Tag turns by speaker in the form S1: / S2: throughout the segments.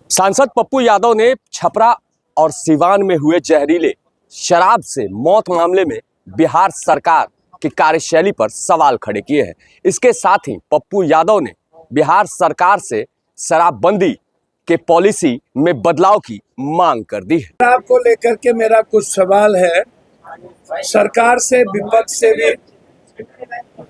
S1: सांसद पप्पू यादव ने छपरा और सिवान में हुए जहरीले शराब से मौत मामले में बिहार सरकार की कार्यशैली पर सवाल खड़े किए हैं। इसके साथ ही पप्पू यादव ने बिहार सरकार से शराबबंदी के पॉलिसी में बदलाव की मांग कर दी है।
S2: शराब को लेकर के मेरा कुछ सवाल है सरकार से, विपक्ष से भी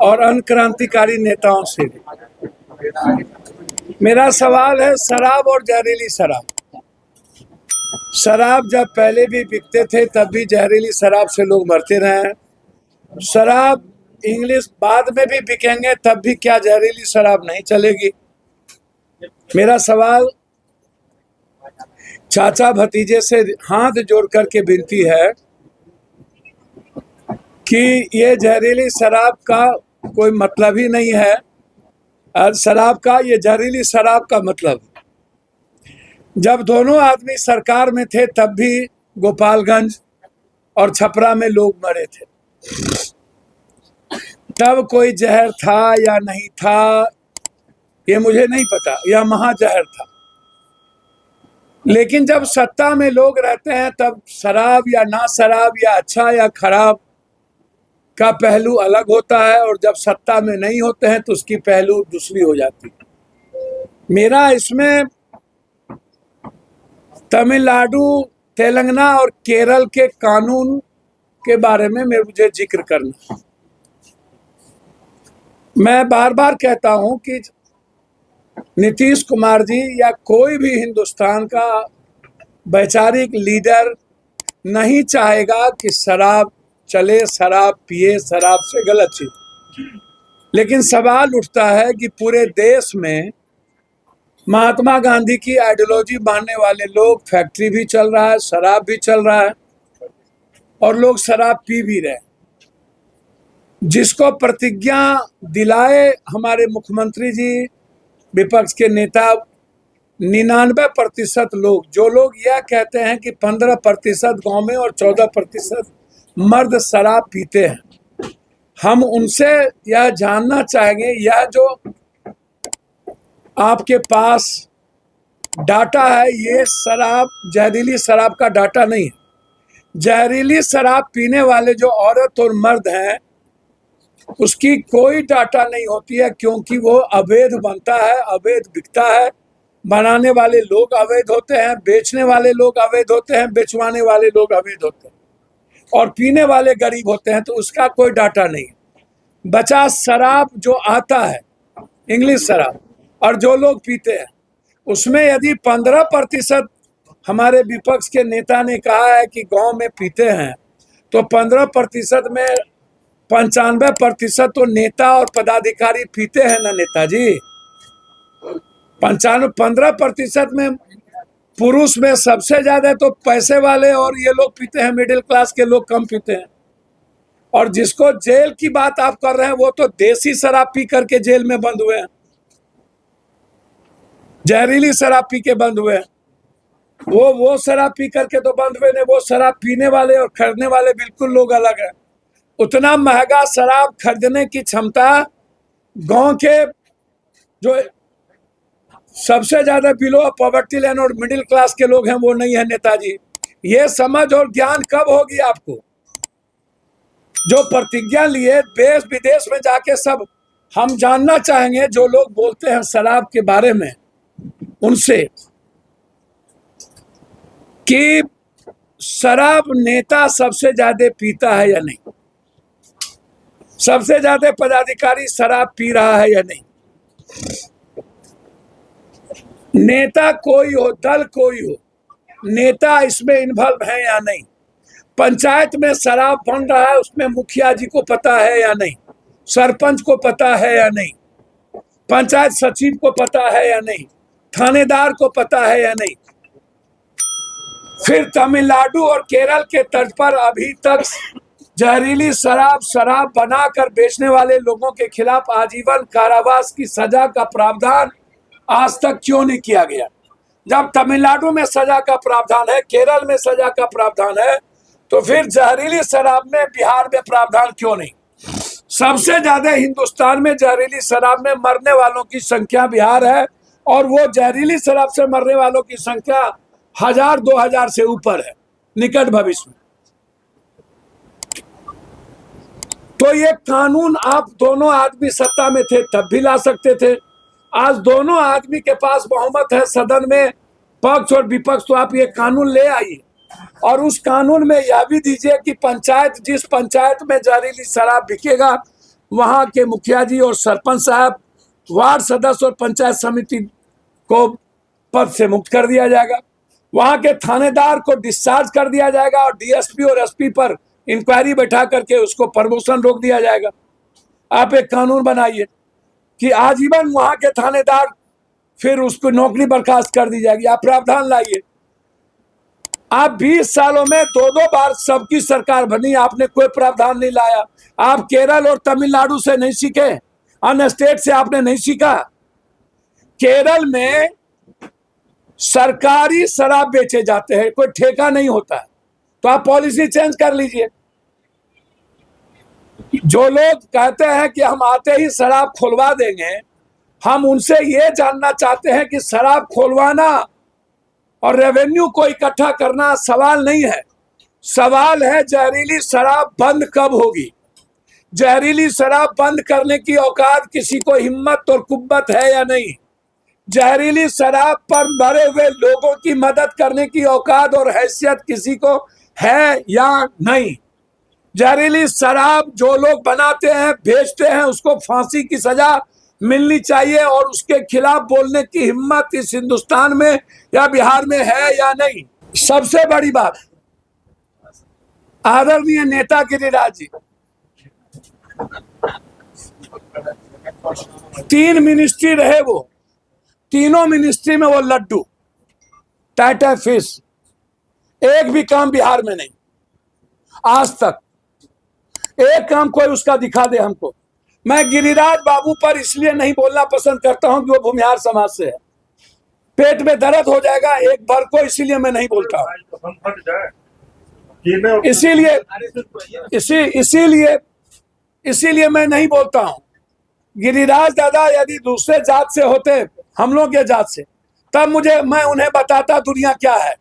S2: और अनक्रांतिकारी नेताओं से भी। मेरा सवाल है शराब और जहरीली शराब। शराब जब पहले भी बिकते थे तब भी जहरीली शराब से लोग मरते रहे हैं। शराब इंग्लिश बाद में भी बिकेंगे तब भी क्या जहरीली शराब नहीं चलेगी? मेरा सवाल चाचा भतीजे से हाथ जोड़ करके विनती है कि ये जहरीली शराब का कोई मतलब ही नहीं है। और शराब का, ये जहरीली शराब का मतलब, जब दोनों आदमी सरकार में थे तब भी गोपालगंज और छपरा में लोग मरे थे। तब कोई जहर था या नहीं था ये मुझे नहीं पता, यह महाजहर था। लेकिन जब सत्ता में लोग रहते हैं तब शराब या ना शराब या अच्छा या खराब का पहलू अलग होता है, और जब सत्ता में नहीं होते हैं तो उसकी पहलू दूसरी हो जाती है। मेरा इसमें तमिलनाडु, तेलंगाना और केरल के कानून के बारे में मुझे जिक्र करना। मैं बार बार कहता हूं कि नीतीश कुमार जी या कोई भी हिंदुस्तान का वैचारिक लीडर नहीं चाहेगा कि शराब चले, शराब पिए, शराब से गलत चीज। लेकिन सवाल उठता है कि पूरे देश में महात्मा गांधी की आइडियोलॉजी मानने वाले लोग, फैक्ट्री भी चल रहा है, शराब भी चल रहा है और लोग शराब पी भी रहे हैं। जिसको प्रतिज्ञा दिलाए हमारे मुख्यमंत्री जी, विपक्ष के नेता, 99% लोग, जो लोग यह कहते हैं कि 15% गांव में और 14% मर्द शराब पीते हैं, हम उनसे यह जानना चाहेंगे, यह जो आपके पास डाटा है ये शराब, जहरीली शराब का डाटा नहीं है। जहरीली शराब पीने वाले जो औरत और मर्द हैं उसकी कोई डाटा नहीं होती है, क्योंकि वो अवैध बनता है, अवैध बिकता है। बनाने वाले लोग अवैध होते हैं, बेचने वाले लोग अवैध होते हैं, बेचवाने वाले लोग अवैध होते हैं, और पीने वाले गरीब होते हैं, तो उसका कोई डाटा नहीं। बचा शराब जो आता है, इंग्लिश शराब, और जो लोग पीते हैं उसमें यदि 15% हमारे विपक्ष के नेता ने कहा है कि गांव में पीते हैं, तो 15% में 95% तो नेता और पदाधिकारी पीते हैं ना नेताजी। 15% में पुरुष में सबसे ज्यादा तो पैसे वाले और ये लोग पीते हैं, मिडिल क्लास के लोग कम पीते हैं। और जिसको जेल की बात आप कर रहे हैं वो तो देसी शराब पी करके जेल में बंद हुए हैं, जहरीली शराब पी के बंद हुए हैं। वो शराब पी करके तो बंद हुए नहीं, वो शराब पीने वाले और खरीदने वाले बिल्कुल लोग अलग हैं। उतना महंगा शराब खरीदने की क्षमता गांव के जो सबसे ज्यादा बिलो पॉवर्टी लाइन और मिडिल क्लास के लोग हैं वो नहीं है नेताजी। ये समझ और ज्ञान कब होगी आपको? जो प्रतिज्ञा लिए देश विदेश में जाके सब हम जानना चाहेंगे, जो लोग बोलते हैं शराब के बारे में उनसे, कि शराब नेता सबसे ज्यादा पीता है या नहीं, सबसे ज्यादा पदाधिकारी शराब पी रहा है या नहीं, नेता कोई हो, दल कोई हो, नेता इसमें इन्वॉल्व है या नहीं, पंचायत में शराब बन रहा है उसमें मुखिया जी को पता है या नहीं, सरपंच को पता है या नहीं, पंचायत सचिव को पता है या नहीं, थानेदार को पता है या नहीं। फिर तमिलनाडु और केरल के तर्ज पर अभी तक जहरीली शराब बनाकर बेचने वाले लोगों के खिलाफ आजीवन कारावास की सजा का प्रावधान आज तक क्यों नहीं किया गया? जब तमिलनाडु में सजा का प्रावधान है, केरल में सजा का प्रावधान है, तो फिर जहरीली शराब में बिहार में प्रावधान क्यों नहीं? सबसे ज्यादा हिंदुस्तान में जहरीली शराब में मरने वालों की संख्या बिहार है और वो जहरीली शराब से मरने वालों की संख्या 1000-2000 से ऊपर है निकट भविष्य में। तो ये कानून आप दोनों आदमी सत्ता में थे तब भी ला सकते थे। आज दोनों आदमी के पास बहुमत है सदन में, पक्ष और विपक्ष, तो आप ये कानून ले आइए और उस कानून में यह भी दीजिए कि पंचायत, जिस पंचायत में जहरीली शराब बिकेगा वहां के मुखिया जी और सरपंच साहब, वार्ड सदस्य और पंचायत समिति को पद से मुक्त कर दिया जाएगा, वहां के थानेदार को डिस्चार्ज कर दिया जाएगा और डीएसपी और एसपी पर इंक्वायरी बैठा करके उसको प्रमोशन रोक दिया जाएगा। आप एक कानून बनाइए कि आजीवन वहां के थानेदार, फिर उसको नौकरी बर्खास्त कर दी जाएगी। आप प्रावधान लाइए। आप 20 सालों में 2-2 बार सबकी सरकार बनी, आपने कोई प्रावधान नहीं लाया। आप केरल और तमिलनाडु से नहीं सीखे, अन्य स्टेट से आपने नहीं सीखा। केरल में सरकारी शराब बेचे जाते हैं, कोई ठेका नहीं होता है, तो आप पॉलिसी चेंज कर लीजिए। जो लोग कहते हैं कि हम आते ही शराब खुलवा देंगे, हम उनसे ये जानना चाहते हैं कि शराब खुलवाना और रेवेन्यू को इकट्ठा करना सवाल नहीं है। सवाल है जहरीली शराब बंद कब होगी। जहरीली शराब बंद करने की औकात किसी को हिम्मत और कुव्वत है या नहीं। जहरीली शराब पर मरे हुए लोगों की मदद करने की औकात और हैसियत किसी को है या नहीं। जहरीली शराब जो लोग बनाते हैं, बेचते हैं, उसको फांसी की सजा मिलनी चाहिए और उसके खिलाफ बोलने की हिम्मत इस हिंदुस्तान में या बिहार में है या नहीं। सबसे बड़ी बात, आदरणीय नेता गिरिराज जी 3 मिनिस्ट्री रहे, वो तीनों मिनिस्ट्री में वो लड्डू टाटा फिश, एक भी काम बिहार में नहीं आज तक। एक काम कोई उसका दिखा दे हमको। मैं गिरिराज बाबू पर इसलिए नहीं बोलना पसंद करता हूं कि वो भूमिहार समाज से है, पेट में दर्द हो जाएगा एक बार को, इसीलिए मैं नहीं बोलता हूं। इसीलिए मैं नहीं बोलता हूं। गिरिराज दादा यदि दूसरे जात से होते, हम लोग के जात से, तब मैं उन्हें बताता दुनिया क्या है।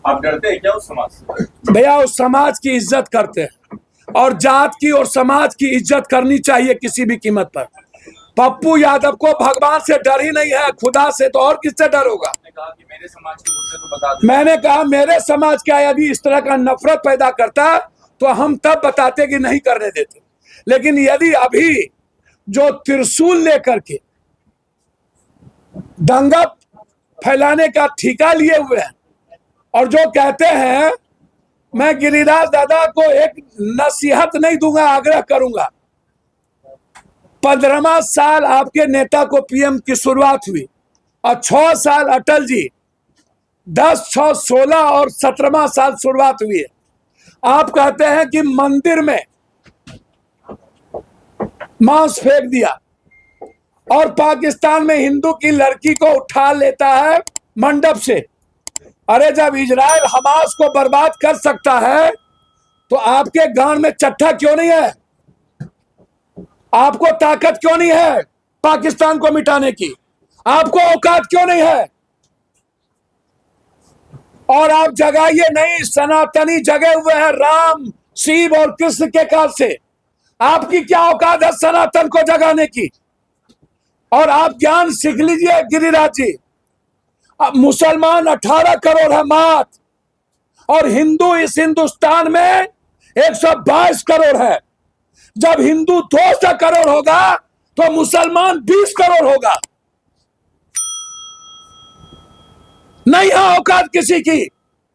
S3: आप डरते हैं क्या उस समाज से?
S2: भैया उस समाज की इज्जत करते हैं और जात की और समाज की इज्जत करनी चाहिए किसी भी कीमत पर। पप्पू यादव को भगवान से डर ही नहीं है, खुदा से तो और किससे डर होगा।
S3: कहा कि मेरे समाज के मुद्दे तो बता दो।
S2: मैंने कहा मेरे समाज का यदि इस तरह का नफरत पैदा करता तो हम तब बताते कि नहीं करने देते। लेकिन यदि अभी जो त्रिशूल लेकर के दंगा फैलाने का ठेका लिए हुए हैं और जो कहते हैं, मैं गिरिराज दादा को एक नसीहत नहीं दूंगा, आग्रह करूंगा। 15वां साल आपके नेता को पीएम की शुरुआत हुई और 6 साल अटल जी, 10, 6, 16 और 17वां साल शुरुआत हुई है। आप कहते हैं कि मंदिर में मांस फेंक दिया और पाकिस्तान में हिंदू की लड़की को उठा लेता है मंडप से। अरे जब इजराइल हमास को बर्बाद कर सकता है तो आपके गांव में चट्टा क्यों नहीं है? आपको ताकत क्यों नहीं है पाकिस्तान को मिटाने की? आपको औकात क्यों नहीं है? और आप जगाइए नहीं, सनातनी जगे हुए हैं राम, शिव और कृष्ण के काल से। आपकी क्या औकात है सनातन को जगाने की? और आप ज्ञान सीख लीजिए गिरिराज जी। अब मुसलमान 18 करोड़ है मात और हिंदू इस हिंदुस्तान में 122 करोड़ है। जब हिंदू 200 करोड़ होगा तो मुसलमान 20 करोड़ होगा। नहीं है औकात किसी की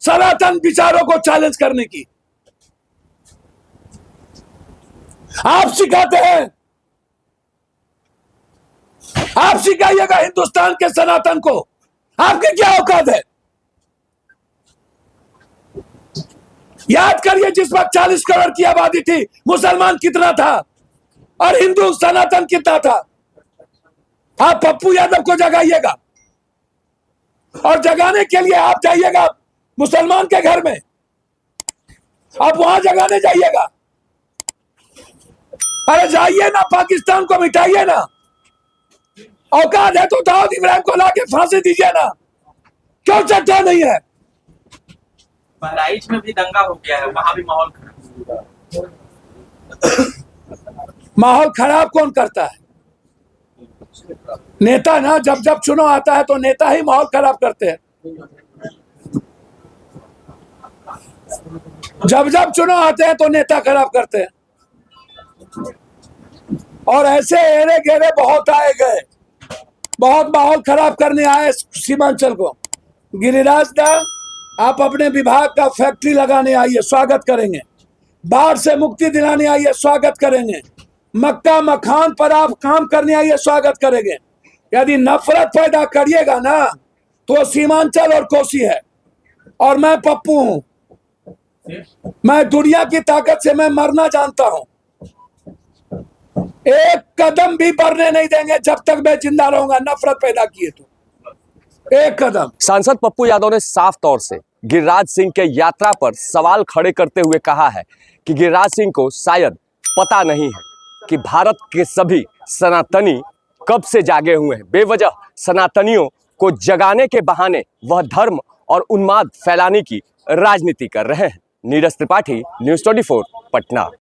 S2: सनातन विचारों को चैलेंज करने की। आप सिखाते हैं, आप सिखाइएगा हिंदुस्तान के सनातन को। आपकी क्या औकात है? याद करिए जिस वक्त 40 करोड़ की आबादी थी, मुसलमान कितना था और हिंदू सनातन कितना था? आप पप्पू यादव को जगाइएगा और जगाने के लिए आप जाइएगा मुसलमान के घर में, आप वहां जगाने जाइएगा। अरे जाइए ना, पाकिस्तान को मिटाइए ना। औकात है तो दाऊद इब्राहिम को लाके फांसी दीजिए ना, क्यों चर्चा नहीं है?
S4: बहराइच में भी दंगा हो गया है, वहां भी माहौल
S2: माहौल खराब कौन करता है? नेता ना, जब जब चुनाव आता है तो नेता ही माहौल खराब करते हैं। जब जब चुनाव आते हैं तो नेता खराब करते हैं। और ऐसे एरे गेरे बहुत आए गए, बहुत माहौल खराब करने आए सीमांचल को। गिरिराज दा, आप अपने विभाग का फैक्ट्री लगाने आइए, स्वागत करेंगे। बाढ़ से मुक्ति दिलाने आइए, स्वागत करेंगे। मक्का मखान पर आप काम करने आइए, स्वागत करेंगे। यदि नफरत पैदा करिएगा ना तो सीमांचल और कोसी है। और मैं पप्पू हूं, मैं दुनिया की ताकत से मैं मरना जानता हूं। एक कदम भी बढ़ने नहीं देंगे जब तक मैं जिंदा रहूंगा। नफरत पैदा किए तो एक कदम।
S1: सांसद पप्पू यादव ने साफ तौर से गिरिराज सिंह के यात्रा पर सवाल खड़े करते हुए कहा है कि गिरिराज सिंह को शायद पता नहीं है कि भारत के सभी सनातनी कब से जागे हुए हैं। बेवजह सनातनियों को जगाने के बहाने वह धर्म और उन्माद फैलाने की राजनीति कर रहे हैं। नीरज त्रिपाठी, न्यूज़ 24, पटना।